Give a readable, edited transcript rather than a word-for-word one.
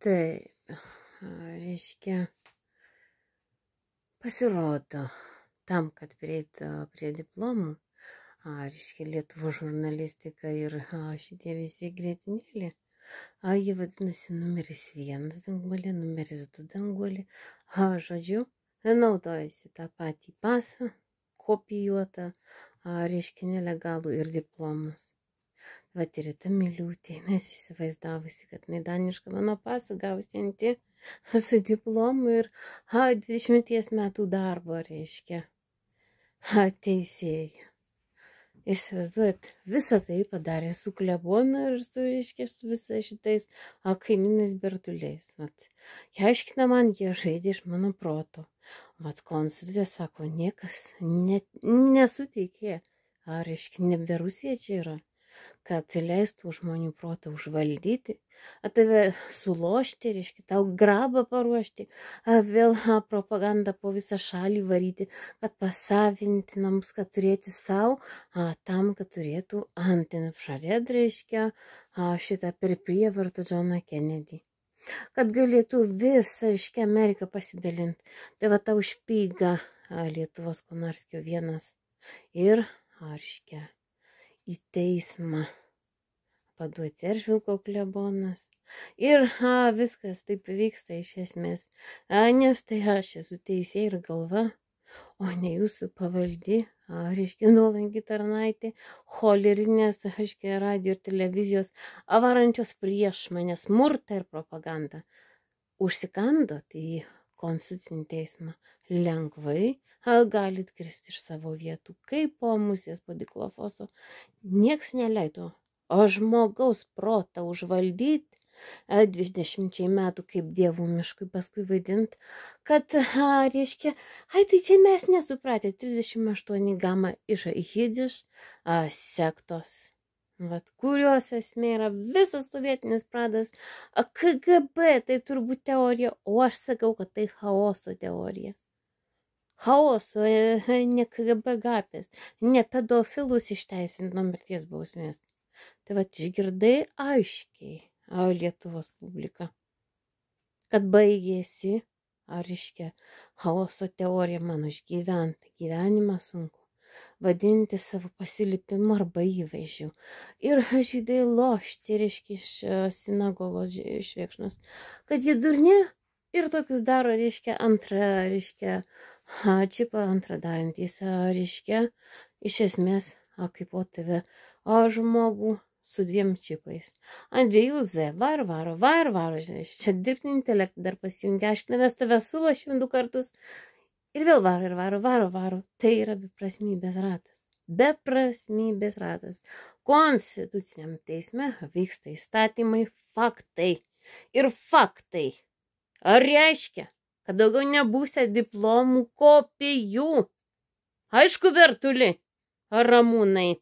Taip, reiškia, pasirodo, tam, kad prieiti prie diplomų, reiškia, Lietuvos žurnalistika ir šitie visi grėtinėlė, jie vadinasi numeris 1 danguolė, numeris 2 danguolė, žodžiu, naudojasi tą patį pasą, kopijuotą, reiškia, nelegalų ir diplomus. Vat ir ta Miliūtė, nes įsivaizdavusi, kad jinai danišką mano pasą gausianti su diplomu ir 20 metų darbo, reiškia, teisėja. Įsivaizduojat, visą tai padarė su klebonu ir su, reiškia, su visais šitais kaimynais bertuliais. Vat, jie aiškina man, jie žaidė iš mano proto. Vat konsultė sako, niekas nesuteikė, reiškia, nebe Rusija čia yra, kad leistų žmonių protą užvaldyti, tave sulošti, reiškia, tau grabą paruošti, vėl propagandą po visą šalį varyti, kad pasavinti namus, kad turėti savo, tam, kad turėtų anti-infrared, reiškia, šitą per prievartą Džoną Kennedy. Kad galėtų visą, reiškia, Ameriką pasidalinti. Tai va tau špyga Lietuvos Konarskio 1 ir, reiškia, į teismą paduoti Eržvilko klebonas. Ir viskas taip vyksta iš esmės, nes tai aš esu teisėja ir galva, o ne jūsų pavaldi, reiškia, nuolanki tarnaitė, holerinės, reiškia, radio ir televizijos, varančios prieš mane smurtą ir propagandą. Užsikandot į konstitucinį teismą lengvai, galit kristi iš savo vietų, kaip po musės po diklofoso. Nieks neleido, o žmogaus protą užvaldyti 20 metų kaip dievų miškui paskui vaidint, kad, reiškia, tai čia mes nesupratę, 38 gama iš jidiš sektos. Vat, kurios esmė yra visas sovietinis pradas, KGB tai turbūt teorija, o aš sakau, kad tai chaoso teorija. Chaoso, ne KGB gapės, ne pedofilus išteisinti nuo mirties bausmės. Tai vat išgirdai aiškiai, Lietuvos publika, kad baigėsi, reiškia, chaoso teorija mano išgyventa, gyvenimą sunku vadinti savo pasilipimu arba įvaizdžiu. Ir žydai lošti, reiškia, iš sinagogos švėkšnos, kad jie durni ir tokius daro, reiškia, antrą, reiškia, čipą antrą darantys, reiškia, iš esmės, kaip o tave, žmogų su 2 čipais. Ant 2 Z, var, čia dirbtinį intelektą dar pasijungia, aiškinamės tave sulošim 2 kartus. Ir vėl varo. Tai yra beprasmybės ratas. Beprasmybės ratas. Konstituciniam teisme vyksta įstatymai, faktai. Ir faktai. Ar reiškia, kad daugiau nebūsia diplomų kopijų? Aišku, Bertuli, Ramūnai.